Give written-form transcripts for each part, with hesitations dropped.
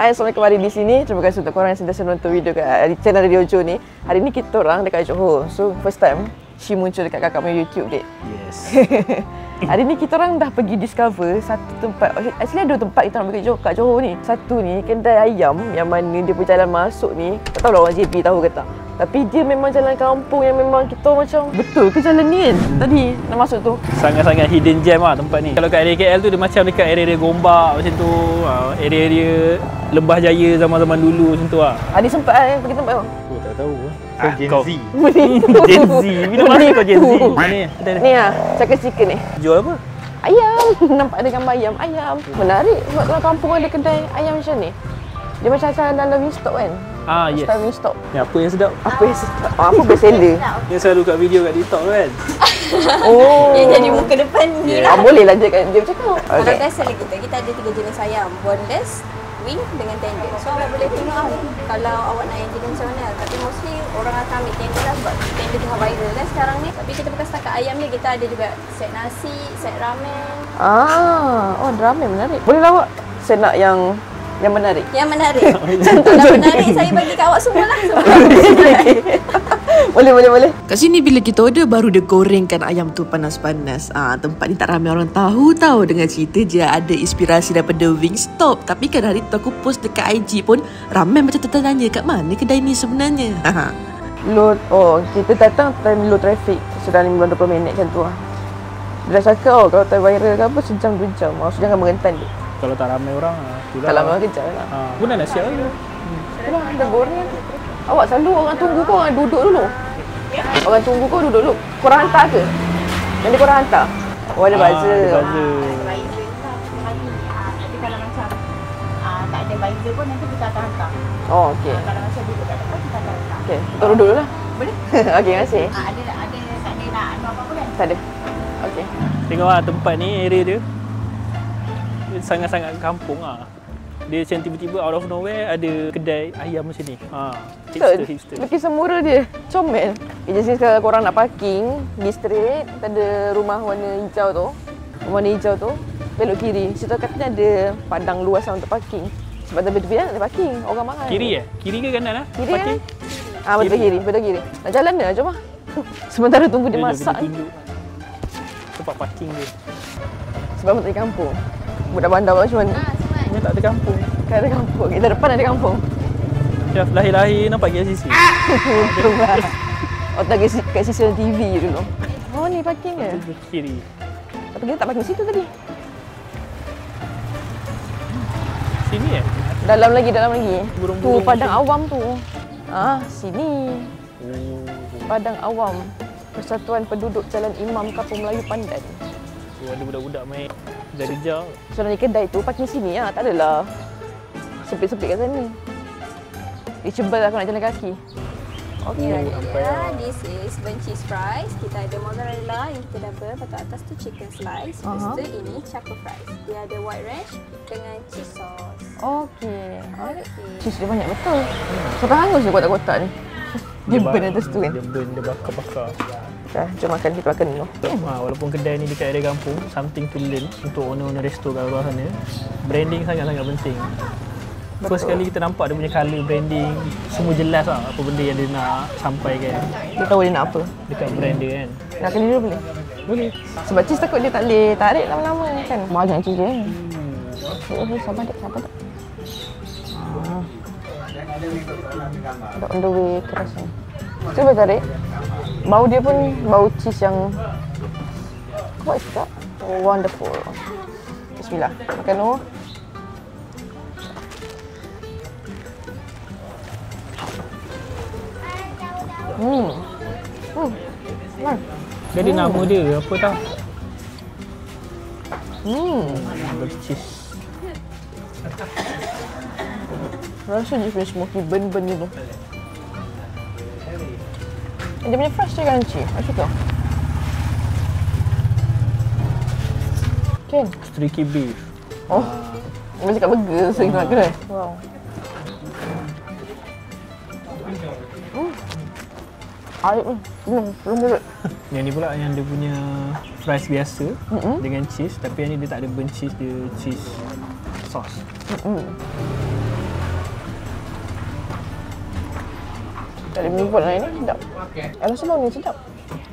Hai, Assalamualaikum, hari di sini. Terima kasih untuk korang yang sentiasa nonton video kat channel Radio Jo ni. Hari ni kita orang dekat Johor. So, first time She muncul dekat kakak punya YouTube, dek. Yes. Hari ni kita orang dah pergi discover satu tempat. Actually ada 2 tempat kita nak pergi kat Johor ni. Satu ni kedai ayam yang mana dia berjalan masuk ni. Tak tahu lah orang JB tahu ke tak. Tapi dia memang jalan kampung yang memang kita macam betul ke jalan ni kan? Tadi nak masuk tu. Sangat-sangat hidden gem lah tempat ni. Kalau kat area KL tu dia macam dekat area-area Gombak macam tu. Area-area Lembah Jaya zaman-zaman dulu macam tu lah. Ada sempat pergi tempat tu? Oh, tak tahu. Kau Gen Z. Gen Z. Bila mana kau Gen Z? Ni. Ni lah, Cakap Chicken ni. Jual apa? Ayam. Nampak ada gambar ayam. Ayam. Menarik. Sebab kalau kampung ada kedai ayam macam ni. Dia macam dalam Wingstop kan? Yes. Style Wingstop. Ni apa yang sedap? Apa yang sedap? Apa best seller? Dia selalu kat video kat TikTok tu kan? Oh. Yang jadi muka depan ni lah. Boleh lah dia bercakap. Kalau biasa kita ada 3 jenis ayam. Boneless, wing dengan tender. So awak boleh tengok lah kalau awak nak yang jenis macam mana. Tapi mostly orang akan ambil tender lah sebab tender tengah viral kan sekarang ni. Tapi kita bukan setakat ayam ni, kita ada juga set nasi, set ramen. Ramen menarik. Boleh lah awak set nak yang menarik. Yang menarik. Kalau menarik saya bagi kat awak semua lah. Boleh. Kat sini bila kita order baru dia gorengkan ayam tu panas-panas. Tempat ni tak ramai orang tahu dengan cerita je ada inspirasi daripada Wingstop. Tapi kan hari tu aku post dekat IG pun ramai macam tertanya kat mana kedai ni sebenarnya. Kita datang time low traffic. Sudah 15-20 minit macam tu lah. Dia dah cakap kalau time viral ke apa sejam 2 jam. So jangan merentan dia. Kalau tak ramai orang tak ramai orang kejap lah. Guna nak siap lagi. Itulah dah goreng. Awak selalu orang tunggu kau orang duduk dulu. Orang tunggu kau duduk dulu. Korang hantar ke? Nanti korang hantar? Oh ada buzzer. Ada buzzer. Tapi kalau macam tak ada buzzer pun nanti kita akan hantar. Oh okey. Kalau macam duduk kat depan kita akan hantar. Okey, kita duduk dulu lah. Boleh? Okey, terima kasih. Ada tak ada nak apa-apa kan? Tak ada. Okey. Tengoklah tempat ni, area dia. Dia sangat-sangat kampung lah. Dia macam tiba-tiba out of nowhere ada kedai ayam macam ni. Hipster. Lukisan mural dia. Comel. Jadi kalau korang nak parking, pergi straight, ada rumah warna hijau tu. Warna hijau tu, belok kiri. Situ katanya ada padang luasan untuk parking. Sebab tepi-tepi ada parking. Orang mahal. Kiri Kiri ke kanan lah? Kiri parking? Betul kiri. Nak jalan dah, jom lah. Sementara tunggu dia masak. Tempat parking dia. Sebab tak di kampung. Budak bandar macam mana? Ni tak ada kampung. Tak ada kampung. Kita depan ada kampung. Chef lahir-lahir nampak KCC. Betul lah. Otak kat sisi TV dulu. Oh ni parking ke? Kiri. Tapi kita tak parking situ tadi. Sini Dalam lagi. Tu padang macam awam tu. Sini. Padang awam. Persatuan Penduduk Jalan Imam Kampung Melayu Pandan. Ada budak-budak main kejar-kejar. So ni kedai tu parking sini lah. Tak adalah sepit-sepit kat sana. Reachable aku nak jalan kaki. Okay, this is burnt cheese fries. Kita ada mozzarella yang kita double. Lepas tu atas tu chicken slice. Lepas tu ini charcoal fries. Dia ada white ranch dengan cheese sauce. Okay. Cheese dia banyak betul. Sampai hangus je kotak-kotak ni. Dia burn atas tu kan? Dia burn, dia bakar-bakar. Dah, jom makan. Kita makan dulu. Walaupun kedai ni dekat area kampung, something to learn untuk owner-owner resto kat luar sana. Branding sangat-sangat penting. First kali kita nampak dia punya colour branding, semua jelas lah apa benda yang dia nak sampaikan. Dia tahu dia nak apa. Dekat brand dia kan. Nak kena dulu boleh? Boleh. Sebab cheese takut dia tak boleh tarik lama-lama kan. Mahal cheese dia kan. Sabar dek. Ada on the way keras ni. Cuba tarik. Bau dia pun bau cheese yang what is that? Oh, wonderful. Bismillah. Makan dulu. Jadi nama dia apa tau? Cheese. Rasa dia punya smoky burn ni tu. Dia punya fresh dia crunchy. Aku suka. Kan? Streaky beef. Macam kat burger sering nak kena. Wow. Lembut. Yang ni pula yang dia punya fries biasa dengan cheese, tapi yang ni dia tak ada burnt cheese, dia cheese sauce. Tak boleh move on lah ini. Sedap. Rasa bau ni sedap.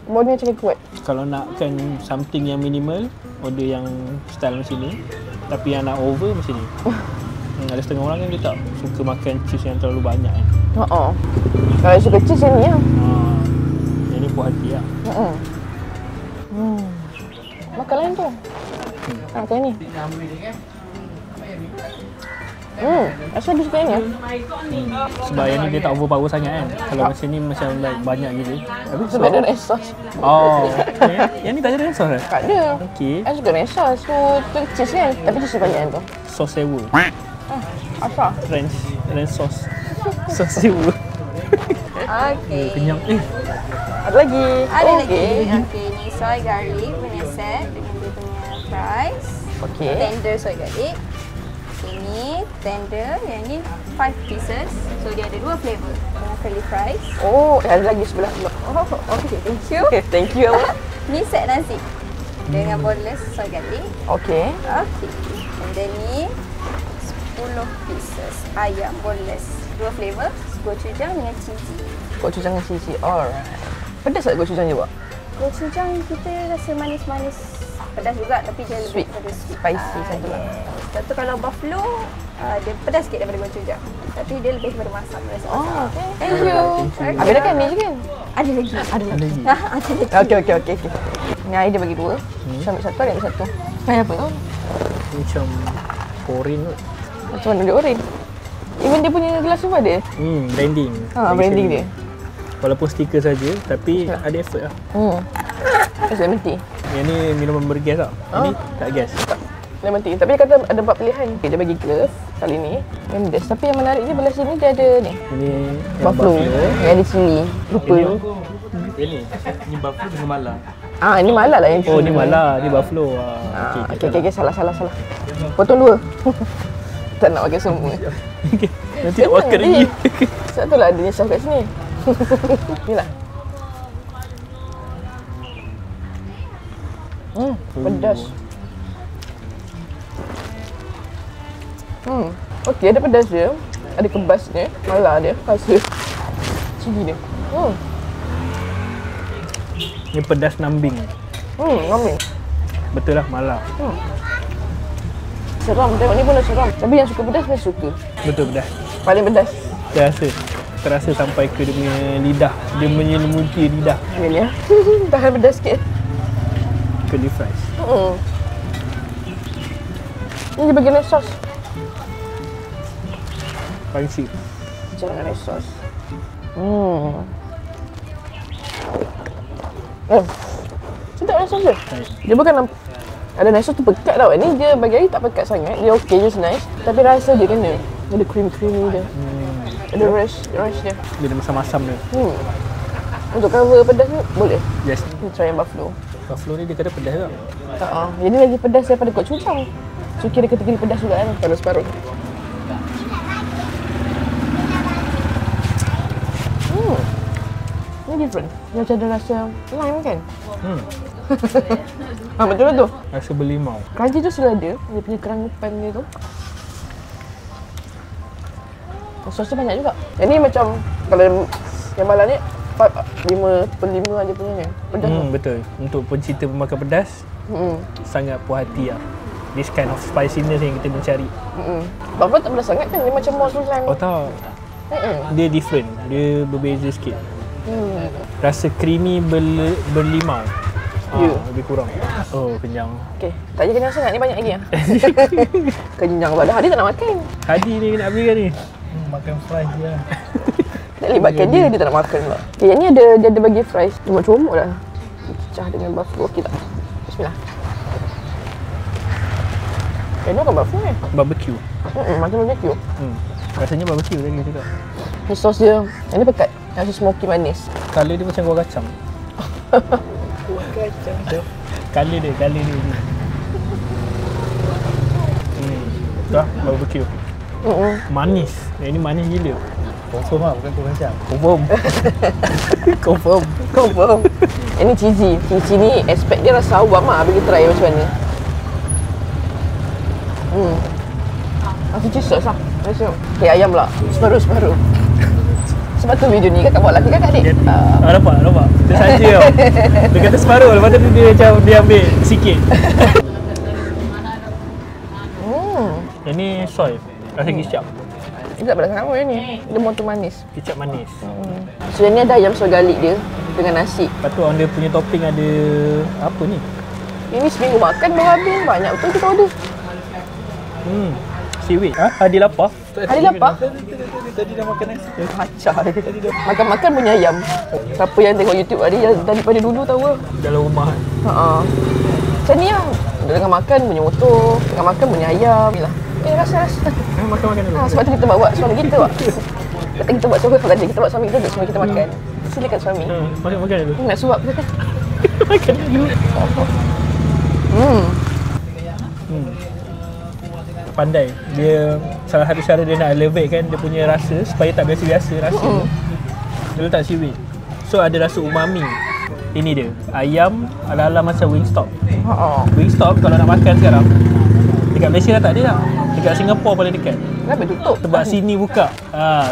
Bau ni macam kuat. Kalau nakkan something yang minimal, order yang style macam ni. Tapi yang nak over macam ni. Ada setengah orang kan dia tak suka makan cheese yang terlalu banyak kan. Kalau suka cheese yang ni lah. Yang ni puas hati lah. Makan lain tu. Makan ni. Rasa dia suka yang ni. Sebab yang ni dia tak overpower sangat kan. Kalau macam ni macam like banyak gitu. Habis Sebab ada red sauce. yang ni tak ada sauce lah? Tak ada. Okey. I suka red sauce. So, tu cheese kan. Tapi cheese banyak tu. Sauce sewa. Apa? Ranch sauce. Sauce sewa. Okey. Kenyang. Ada Ada lagi. Okey, ni soy garlic punya set dengan dia punya fries. Okey. Tender soy garlic. Ini tender, yang ni 5 pieces. So dia ada 2 flavor. Dengan curly fries. Oh, ada lagi sebelah pula. Okay, thank you. Okay, thank you. Ni set nasi dengan boneless soy garlic. Okay. Okay. And then ni 10 pieces ayam boneless. 2 flavor, gochujang dengan cheesy. Gochujang dengan cheesy. Alright. Pedas tak gochujang je, Wak? Gochujang kita rasa manis-manis. Pedas juga tapi dia lebih Sweet. kepada sweet. Spicy macam tu lah. Lepas tu kalau buffalo, dia pedas sikit daripada gochujang. Tapi dia lebih kepada masak. Okay. Thank you. Habis dah kan ni je kan? Ada lagi. Ada lagi. Ada lagi. Okay. Ni air dia bagi 2. Saya ambil satu, dia ambil satu. Kayak apa tu? Macam orange kot. Macam mana dia orange? Even dia punya gelas tu ada? Branding. Branding dia. Walaupun stiker saja, tapi ada effort lah. Rasa lemon tea. Yang ni minuman bergas tak? Ini tak gas. Lemon tea. Tapi dia kata ada 4 pilihan. Okay, dia bagi glove kali ni. Mendes. Tapi yang menarik ni belah sini dia ada ni. Ini Buffalo. Yang ada cili. Lupa. Ini buffalo dengan mala. Ini malah lah yang Oh, ni mala. Ni buffalo. Okay. Salah. Potong 2. Tak nak makan semua. Nanti nak makan lagi. Sebab tu lah ada ni sauce kat sini. Ni lah. Pedas. Okey, ada pedas dia. Ada kebas dia. Malah dia. Rasa cili dia. Ni pedas nambing. Ngomong. Betul lah, mala. Seram. Tengok ni pun dah seram. Tapi yang suka pedas, saya suka. Betul pedas. Paling pedas. Terasa sampai ke dia punya lidah. Dia menyelimuti lidah. Ni ya. Tahan pedas sikit. Curly fries. Ni dia bagi red sauce. Panci. Jangan red sauce. Sedap red sauce dia. Dia bukan ada red sauce tu pekat tau. Ni dia bagi air tak pekat sangat. Dia okey, just nice. Tapi rasa dia kena. Dia ada creamy dia. Ada rush dia. Dia ada masam-masam dia. Untuk cover pedas ni boleh. Yes. Ni try yang buffalo. Buffalo ni dia kata pedas tak? Jadi lagi pedas daripada gochujang. So kira kategori pedas juga kan. Panas separuh. Ni different. Dia macam ada rasa lime kan? Betul lah tu. Rasa berlimau. Crunchy tu sudah ada. Dia punya kerangupan dia tu. Sos tu banyak juga. Yang ni macam kalau yang malam ni 5/5 aja punya ni. Pedas. Betul. Untuk pencinta pemakan pedas, sangat puas hati lah. This kind of spiciness yang kita mencari. Buffalo tak pedas sangat kan? Dia macam more lime. Oh tak. Dia different. Dia berbeza sikit. Rasa creamy berlimau. Lebih kurang. Oh, kenyang. Okey, tak je kenyang sangat. Ni banyak lagi lah. Kenyang pula. Hadi tak nak makan. Hadi ni nak beli kan ni? Makan fries je lah. Tak libatkan dia tak nak makan pula. Okay, yang ni dia ada bagi fries. Comok-comok lah. Pecah dengan buffalo. Okey tak? Bismillah. Ni bukan buffalo ni. Barbecue. Macam barbecue. Rasanya barbecue tadi juga. Ni sos dia. Yang ni pekat. Rasa smoky manis. Colour dia macam kuah kacang. Colour dia. Dah barbecue. Manis. Yang ni manis gila. Confirm lah, bukan kuah kacang. Confirm. Yang ni cheesy. Cheesy ni aspek dia rasa awam lah. Bagi try macam mana. Rasa cheese sauce lah. Rasa. Okay, ayam pula. Separuh. Sebab tu video ni kakak buat lah kakak adik. Nampak. Dia saja tau. Dia kata separuh, lepas tu dia macam dia ambil sikit. Yang ni soy. Rasa kicap. Tidak pada sama yang ni. Dia motor manis. Kicap manis. So yang ni ada ayam soy garlic dia dengan nasi. Lepas tu on dia punya topping ada apa ni? Ini seminggu makan baru habis. Banyak betul kita order. Seaweed. Hadi lapar. Hari lapar. Tadi dah makan nasi. Macam makan-makan punya ayam. Siapa yang tengok YouTube tadi daripada dulu tahu lah. Dalam rumah kan. Macam ni lah. Dia tengah makan punya motor, tengah makan punya ayam. Ni lah. Rasa-rasa. Makan dulu. Sebab tu kita buat suami kita buat. Kata kita buat suami kita buat suami kita untuk suami kita makan. Silakan suami. Makan dulu. Nak suap ke? Makan dulu. Pandai. Dia salah satu cara dia nak elevate kan dia punya rasa supaya tak biasa-biasa rasa. Dia letak seaweed. So ada rasa umami. Ini dia. Ayam ala-ala macam Wingstop. Wingstop kalau nak makan sekarang dekat Malaysia dah tak ada dah. Dekat Singapura paling dekat. Kenapa tutup? Sebab sini buka.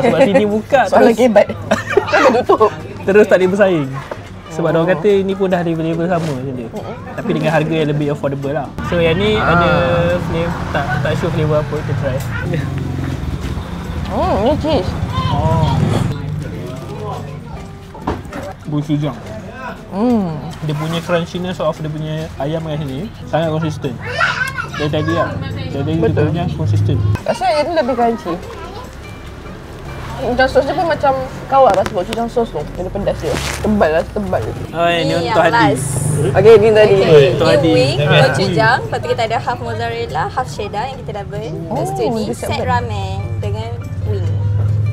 Sebab sini buka Soalan kebat. Kenapa tutup? terus tak boleh bersaing. Sebab orang kata ni pun dah level sama macam dia. Tapi dengan harga yang lebih affordable lah. So yang ni ada flavor, tak sure flavor apa, kita try. Ni cheese. Gochujang. Dia punya crunchiness of dia punya ayam kat sini sangat konsisten. Dari tadi lah. Dari dia punya konsisten. Rasa yang ni lebih crunchy. Macam sos dia pun macam kawal rasa gochujang sos tu. Dia pedas dia. Tebal lah, tebal. Ni yang untuk Hadi. last. Okey, ni tadi. Untuk Ni Hadi. wing, gochujang. Lepas tu kita ada half mozzarella, half cheddar yang kita dah burn. Lepas tu ni dia siap set burn. ramen dengan wing.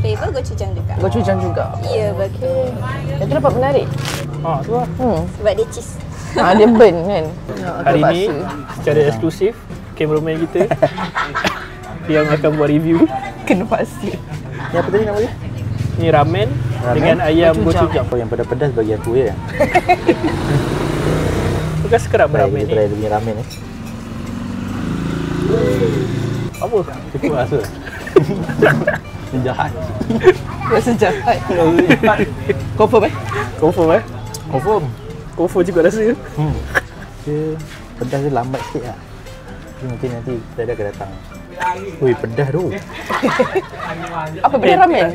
Flavor gochujang juga. Gochujang juga. Ya, betul. Yang tu dapat menarik. Tu lah. Sebab dia cheese. Dia burn kan. Hari ni secara eksklusif cameraman kita yang akan buat review. kena paksa. Ni apa tadi nama dia? Ni ramen dengan ayam gochujang. Yang pedas-pedas bagi aku je. Bukan sekerap ramen Kita ni. try dia punya ramen ni. Apa? Cukup rasa. Jahat. Rasa jahat. Confirm Confirm Confirm. Confirm juga rasa. Dia pedas dia lambat sikit lah. Tapi mungkin nanti kita akan datang. Ui, pedas tu. Apa benda ramen?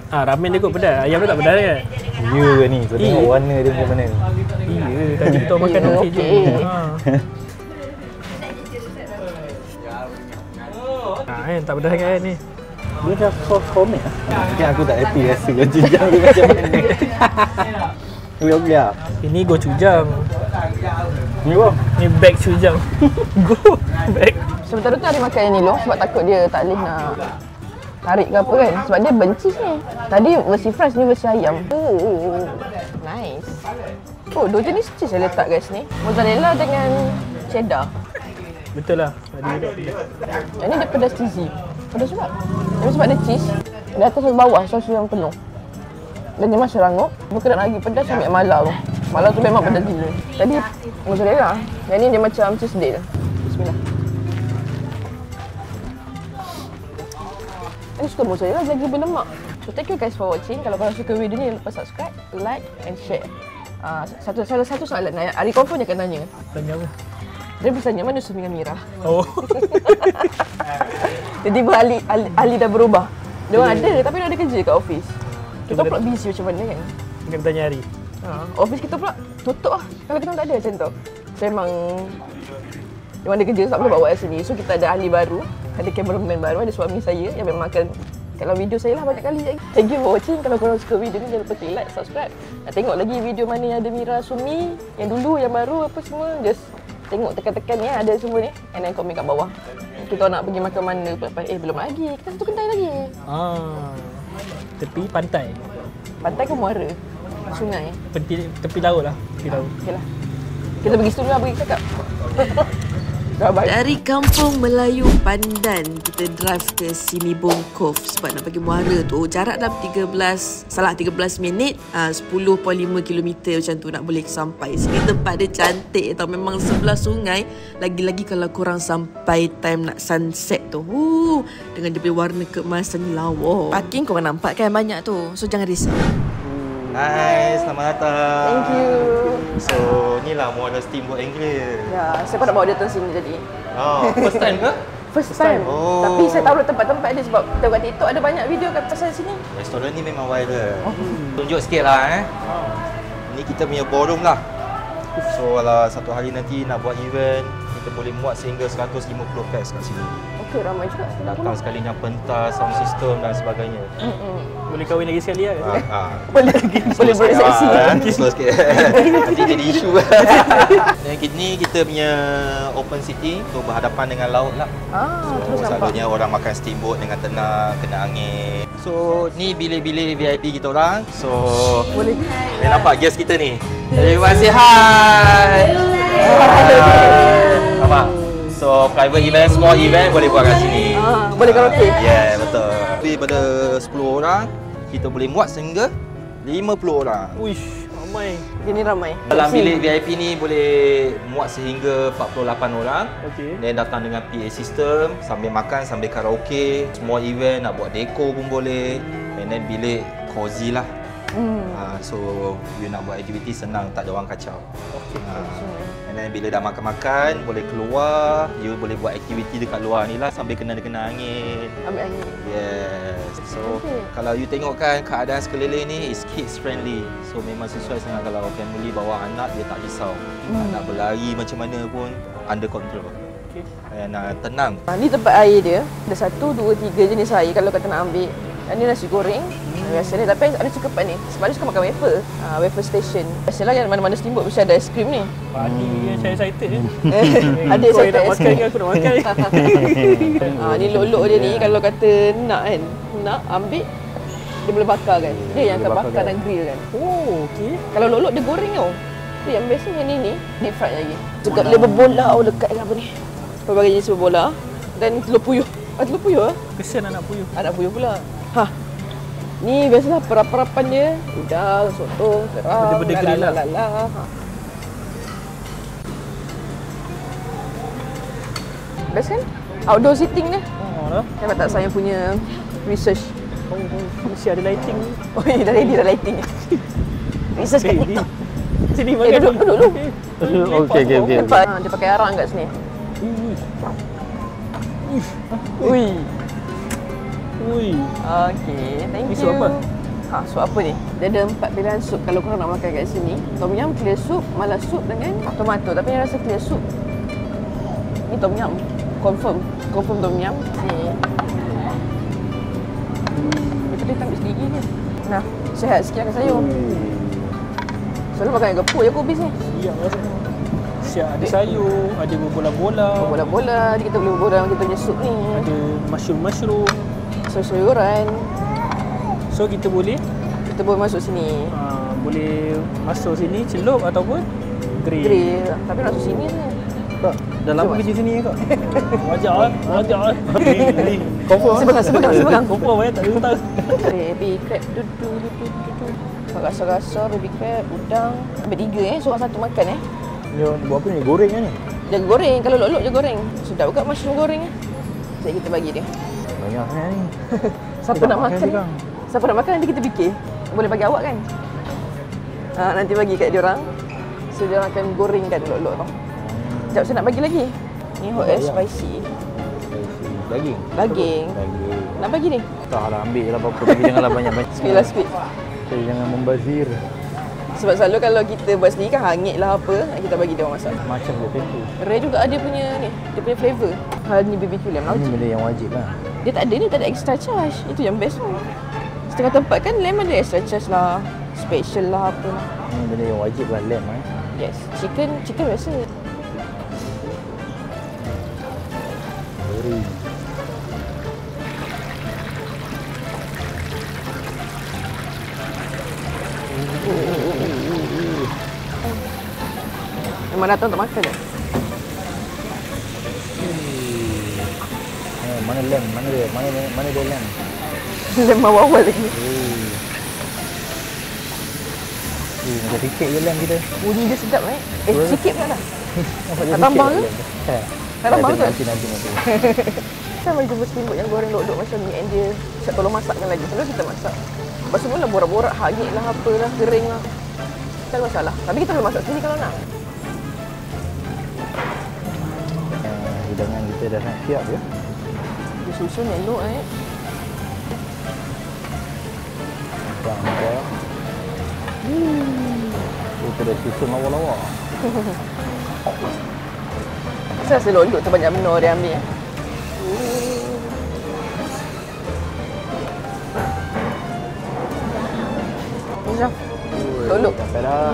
Ramen dia kot pedas. Ayam dia tak pedas kan? Ya ke ni? Kau tengok warna dia macam mana ni. Iya, tadi kita makan okey je. Tak pedas sangat kan ni. Dia dah sos homemade lah. Mungkin aku tak happy rasa gochujang dia macam mana. Okey lah. Ini gochujang. Ni apa? Ni bag chujang. Go bag. Sementara tu hari makan yang ni loh sebab takut dia tak boleh nak tarik ke apa kan. Sebab dia benci ni. Tadi versi fries ni versi ayam. Nice. Dua jenis cheese saya letak guys ni. Mozzarella dengan cheddar. Betul lah. Tadi Yang ni dia pedas cheesy. Pedas juga. Tapi sebab dia cheese, di atas dan bawah sos yang penuh. Dan dia masih rangup. Bukan nak lagi pedas sampai mala tu. Mala tu memang pedas gila. Tadi mozzarella. Yang ni dia macam cheese dale. Bismillah. Aku suka mozzarella lagi berlemak. So thank you guys for watching. Kalau korang suka video ni, lupa subscribe, like and share. Satu soalan Ari confirm dia akan tanya. tanya apa? Dia bertanya mana Sumi dengan Mira. Oh. Jadi Ali dah berubah. Dia orang ada tapi dia ada kerja kat office. Kita pula busy macam mana kan? Kita tanya hari. Office kita pula tutup lah. Kalau kita tak ada macam tu. So memang dia orang ada kerja tak boleh bawa kat sini. So kita ada ahli baru, ada cameraman baru, ada suami saya yang memang akan kalau video saya lah banyak kali lagi. Thank you for watching. Kalau korang suka video ni jangan lupa klik like, subscribe. Nak tengok lagi video mana yang ada Mira, Sumi, yang dulu, yang baru apa semua, just tengok tekan-tekan ni ada semua ni. And then komen kat bawah. Kita nak pergi makan mana lepas belum lagi. Kita satu kedai lagi. Tepi pantai. Pantai ke muara? Sungai. Tepi laut lah. Tepi laut. Okeylah. Kita pergi situ lah pergi cakap. Bye-bye. Dari Kampung Melayu Pandan, kita drive ke sini Bongkov sebab nak pergi Muara tu. Jarak dalam 13 minit, 10.5 km macam tu nak boleh sampai. Sini tempat dia cantik tau. Memang sebelah sungai. Lagi-lagi kalau korang sampai time nak sunset tu. Dengan dia punya warna keemasan ni lawa. Parking korang nampak kan banyak tu. So jangan risau. Hai, selamat datang. Thank you. So, ni lah Muara Steamboat Angler. Ya, saya pun nak bawa dia datang sini jadi. Oh, first time ke? First time. Oh. Tapi saya tahu tempat-tempat dia sebab tengok kat TikTok ada banyak video kat pasal sini. Restoran ni memang viral. Tunjuk sikit lah Ni kita punya ballroom lah. So, kalau satu hari nanti nak buat event, kita boleh muat sehingga 150 pairs kat sini. Okey, ramai juga. Datang sekalinya pentas, sound system dan sebagainya. Boleh kahwin lagi sekali lah. Boleh lagi. Boleh seksi. Slow sikit. Nanti jadi isu. Ni kita punya open city, so berhadapan dengan laut lah. Terus So, nampak. selalunya orang makan steamboat dengan tenang, kena angin. So, ni bilik-bilik VIP kita orang. So, Boleh. nampak guest kita ni. Everyone say hi. Nampak? So, private event, small event boleh buat kat sini. Boleh karaoke. Yeah, betul. Lebih pada 10 orang, kita boleh muat sehingga 50 orang. Uish, ramai. Ini ramai. Dalam bilik VIP ni boleh muat sehingga 48 orang. Okey. Dan datang dengan PA system, sambil makan, sambil karaoke. Semua event nak buat dekor pun boleh. And then bilik cozy lah. So, you nak buat aktiviti senang, tak ada orang kacau. And then bila dah makan-makan, boleh keluar. You boleh buat aktiviti dekat luar ni lah sambil kena angin. Ambil angin. Yes. So, kalau you tengok kan keadaan sekeliling ni is kids friendly. So, memang sesuai sangat kalau family bawa anak, dia tak risau. Nak berlari macam mana pun under control. Okay. And tenang. Ni tempat air dia. Ada 1, 2, 3 jenis air kalau kata nak ambil. Yang ni nasi goreng. Biasa ni. Tapi ada suka part ni. Sebab dia suka makan wafer. Wafer station. Biasalah kan mana-mana steamboat mesti ada aiskrim ni. Padi yang saya excited je. Ada Kau saya nak makan ke aku nak makan. Ni lok-lok dia ni kalau kata nak kan. Nak ambil. Dia boleh bakar kan. Dia yang akan bakar dan grill kan. Oh, okey. Kalau lok-lok dia goreng tau. Tu yang best ni yang ni deep fried lagi. Juga dia berbola dekat dengan apa ni. Pelbagai jenis berbola. Dan telur puyuh. Telur puyuh lah. Kesian anak puyuh. Anak puyuh pula. Ni biasalah perap-perapan dia. Udang, sotong, kerang, Benda-benda grill lah. Best kan? Outdoor seating dia. Dah. Nampak tak saya punya research? Mesti ada lighting ni. Oh, dah ready dah lighting. Research kat TikTok. Sini makan duduk dulu. Okey. Nampak? Dia pakai arang kat sini. Ui. Okey, thank Ni you. sup apa? Sup apa ni? Dia ada 4 pilihan sup kalau korang nak makan kat sini. Tom yum, clear soup, mala soup dengan tomato. Tapi yang rasa clear soup. Ni tom yum. Confirm tom yum. Ni. Itu dia ambil sedikit je. Nah, sihat sikit makan sayur. Selalu makan yang gepuk je aku habis ni. Siap lah semua. Siap ada sayur, ada bola-bola. Bola-bola, jadi kita boleh bola kita punya sup ni. Ada mushroom. Sayur-sayuran. So kita boleh masuk sini. boleh masuk sini celup ataupun grill. Tapi nak masuk sini ni. Kak, dah lama kerja sini kak? Wajar. Confirm. Sebegang. Confirm tak ada. Baby crab dudu. Rasa-rasa baby crab, udang. Ambil 3 seorang satu makan Ni buat apa ni? Goreng kan ni? Dia goreng, kalau lok-lok je goreng. Sedap juga mushroom goreng Jadi kita bagi dia. Banyak sangat ni. Siapa nak makan? Siapa nak makan nanti kita fikir. Boleh bagi awak kan? Nanti bagi kat diorang. So diorang akan gorengkan lok-lok tu. Sekejap saya nak bagi lagi. Ni hot and spicy. Daging. Nak bagi ni? Tak lah, ambil je lah apa-apa. Bagi janganlah banyak-banyak. Sikit. Saya jangan membazir. Sebab selalu kalau kita buat sendiri kan hangit lah apa. Kita bagi dia orang masak. Macam dia tempo. Rare juga ada punya ni. Dia punya flavour. Ni BBQ lamb. Ini benda yang wajib lah. Dia tak ada extra charge. Itu yang best tu. Setengah tempat kan lamb ada extra charge lah. Special lah apa lah. Ini benda yang wajib lah, lamb Yes. Chicken biasa. Goreng. Memang datang untuk makan je. Mana lem? Mana dia? Mana dia lem? Lem awal lagi. Macam sikit je lem kita. Bunyi dia sedap sikit pula dah. Nampak Tak tambah ke? Tak tambah ke? Nanti. Saya mari jumpa steamboat yang goreng lok-lok macam ni and dia siap tolong masakkan lagi. Selalu kita masak. Lepas tu mula borak-borak hagik lah, apalah, kering lah. Tak ada masalah. Tapi kita boleh masak sendiri kalau nak. Hidangan kita dah nak siap ya. Dia susun elok Nampak. Kita dah susun lawa-lawa. Saya rasa lok-lok tu banyak benda dia ambil Macam lok-lok. Sampai dah.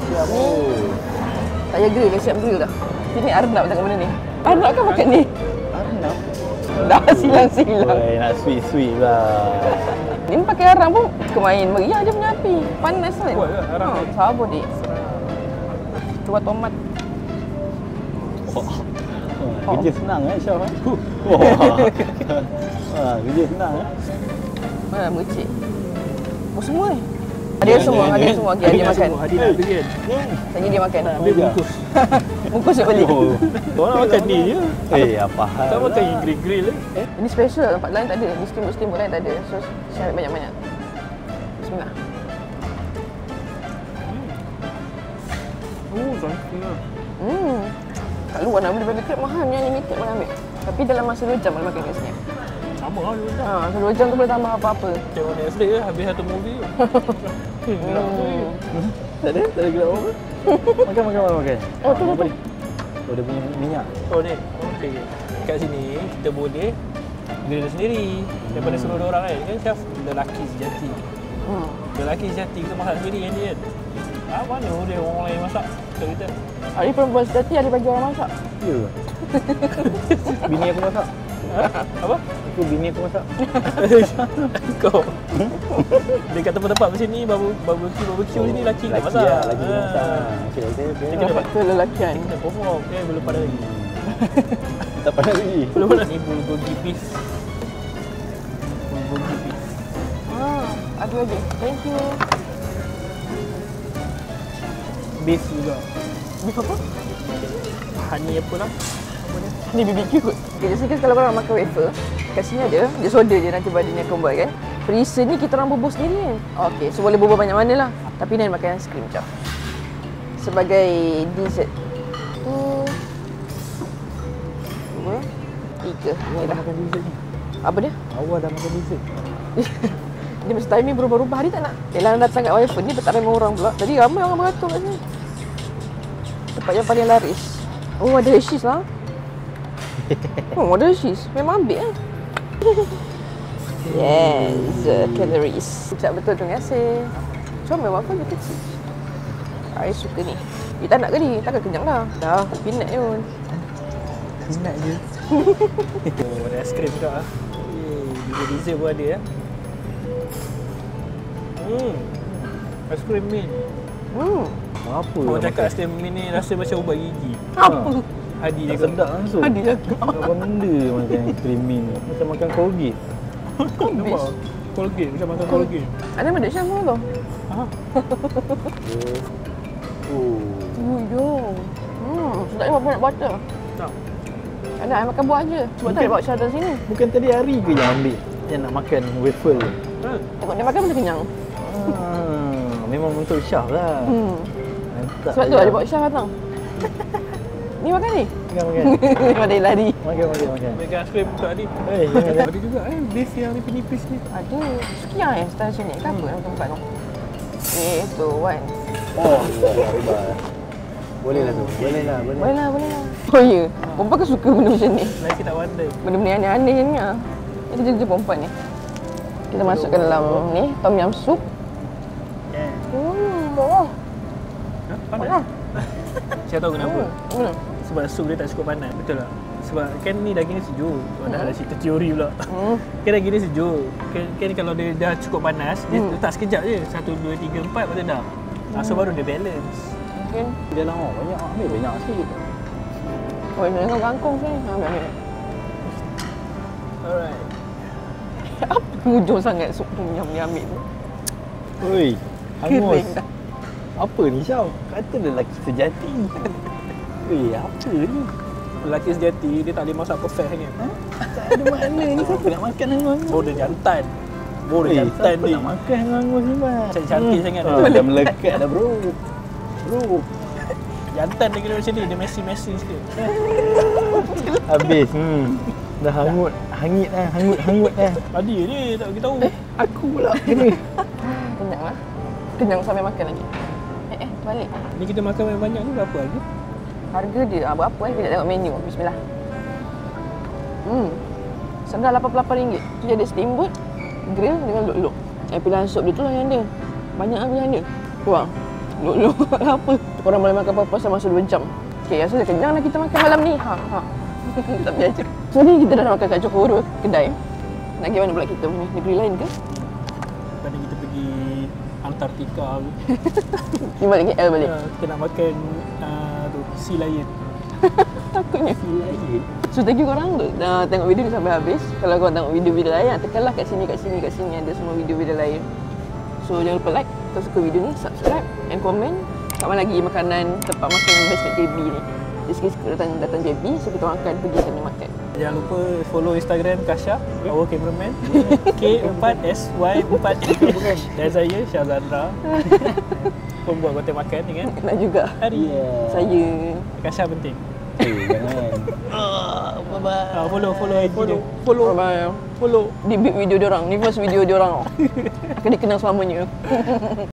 Siap. Saya grill, dah siap grill dah. Sini Arnab tengok benda ni. Arnab kan makan ni? Arnab? Dah silang-silang. Woi, nak sweet-sweet lah. Ni pakai arang pun kemain meriah dia punya api. Panas kan? Kuat ke arang ni? Sabar dik. Cuba tomat. Kerja senang Syaf. Kerja senang Mana mercik? Oh semua ni? Hadiah semua. Okay, hadiah makan. Hadiah nak beli kan? Tanya dia makan. Ambil bungkus. Bungkus nak beli. Orang nak makan ni je. Apa hal? Tak makan yang grill-grill Ini special lah, tempat lain tak ada. Ni steamboat lain tak ada. So, saya ambil banyak-banyak. Bismillah. Sangat. Kat luar nak beli baby crab mahal ni, limited mana ambil. Tapi dalam masa 2 jam boleh makan kat sini. Sama lah juga. 2 jam tu boleh tambah apa-apa. Tengok Netflix je, habis satu movie. Tak ada gelap apa? Makan. Oh, tu. Oh, dia punya minyak. Oh ni, okey. Kat sini kita boleh grill sendiri daripada suruh orang kan chef lelaki sejati. Lelaki sejati kita masak sendiri kan dia. Mana boleh orang lain masak untuk kita. Hari perempuan sejati ada bagi orang masak. Ya ke? Bini aku masak. Apa? Bini aku masak. Kau. Dekat tempat-tempat macam ni barbecue sini lelaki nak masak. Lelaki masak. Dia kena Faktor lelakian. kita perform belum pada lagi. Tak pandai lagi. Belum pada ni bulgogi beef. Bulgogi beef. Ada lagi. Thank you. Beef juga. Beef apa? Honey apa lah? Ni BBQ kot. Okay, jadi kalau korang makan wafer, kat sini ada, dia soda je nanti badannya akan buat kan. Freezer ni kita orang bubur sendiri kan. Okay, so boleh bubur banyak mana lah. Tapi ni makan aiskrim jap. Sebagai dessert. 1, 2, 3. Awak dah makan dessert ni? Apa dia? Awak dah makan dessert? Dia mesti timing berubah-ubah hari tak nak. Yelah datang kat wafer ni tak ramai orang pula. Jadi ramai orang beratur kat sini. Tempat yang paling laris. Oh, ada Hershey's lah. Oh, ada Hershey's. Memang ambil kan? Yes, calories. Ucap betul, terima kasih. Comel waffle dia kecil. I suka ni. You tak nak ke ni? Takkan kenyang dah. Dah, peanut je pun. Peanut je. Oh, ada aiskrim juga lah. Juga dessert pun ada ya. Aiskrim mint. Apa? Orang cakap aiskrim mint ni rasa macam ubat gigi. Apa? Hadi Tak dia sedap langsung. Hadi cakap. Apa benda makan aiskrim mint? Macam makan Colgate. Nampak? Colgate, macam makan Colgate. Ada mana Syam tu? Oh. Yo. Sedap je peanut butter. Tak. Ada, I makan buah je. Sebab tak ada bawa syaratan sini. Bukan tadi hari ke yang ambil yang nak makan waffle tu? Tengok dia makan macam kenyang. Memang untuk Syaf lah. Mantap. Sebab tu ada bawa Syam datang. Ni makan ni? Makan. Memang dia lari. Makan. Makan aiskrim untuk Adi. Jangan. Ada juga beef yang nipis-nipis ni. Ada. Sekian style sini. Ke apa yang tempat tu? Itu kan. Oh, Allah. Boleh lah tu. Boleh lah. Boleh lah. Oh ya. Perempuan kan suka benda macam ni. Lagi tak pandai. Benda-benda yang aneh-aneh ni lah. Ini kerja perempuan ni. Kita masukkan dalam ni, tom yum soup. Bawah. Panas? Saya tahu kenapa. Mana? Sebab sup dia tak cukup panas. Betul tak? Sebab kan ni daging ni sejuk. Dah ada cerita teori pula. Kan daging ni sejuk. Kan kalau dia dah cukup panas, dia letak sekejap je. 1, 2, 3, 4 lepas tu dah. So baru dia balance. Mungkin. Dia nak banyak. Ambil banyak sikit. Oh, ini kau kangkung sini. Ambil. Alright. Apa hujung sangat sup tom yum ni ambil tu? Oi, hangus. Kering dah. Apa ni Syau? Kata lelaki sejati. Apa ni? Lelaki sejati, dia tak boleh masak perfect sangat. Tak ada mana ni. Siapa nak makan hangus? Border jantan. Border jantan Siapa ni. nak makan hangus ni, Mat? Cantik sangat. Dah melekat dah, bro. Bro. Jantan dia kena macam ni, dia messy sikit. Habis. Dah hangut. Hangit dah. Hangut dah. Tadi ni tak bagi tahu. Aku pula kena. Kenyang lah. Kenyang sampai makan lagi. Balik. Ni kita makan banyak-banyak ni berapa harga? Harga dia berapa Kita tengok menu. Bismillah. Sendal RM88. Tu ada steamboat, grill dengan lok-lok. Pilihan sup dia tu lah yang ada. Banyak lah pilihan dia. Kurang. Lok-lok apa? Korang boleh makan apa-apa selama 2 jam. Okay, rasa dah kenyang dah kita makan malam ni. Tak biasa. So ni kita dah makan kat Johor kedai. Nak pergi mana pula kita punya? Negeri lain ke? Daripada kita pergi Antartika ke. Pergi balik KL balik. Kita nak makan tu, sea lion. Takutnya. Sea lion. So thank you korang tengok video ni sampai habis. Kalau korang tengok video-video lain, tekanlah kat sini ada semua video-video lain. So jangan lupa like kalau suka video ni, subscribe and komen kat mana lagi makanan tempat makan yang best kat JB ni. Dia sikit-sikit datang JB, so kita akan pergi sana makan. Jangan lupa follow Instagram Kasha, our cameraman. K4SY4. Dan saya Syazandra. Pembuat konten makan dengan Nak juga. Hari. Saya Kasha penting. Jangan. Bye-bye. Follow IG dia. bye-bye. Follow. Debut video diorang. Ni first video diorang. Akan dikenang selamanya.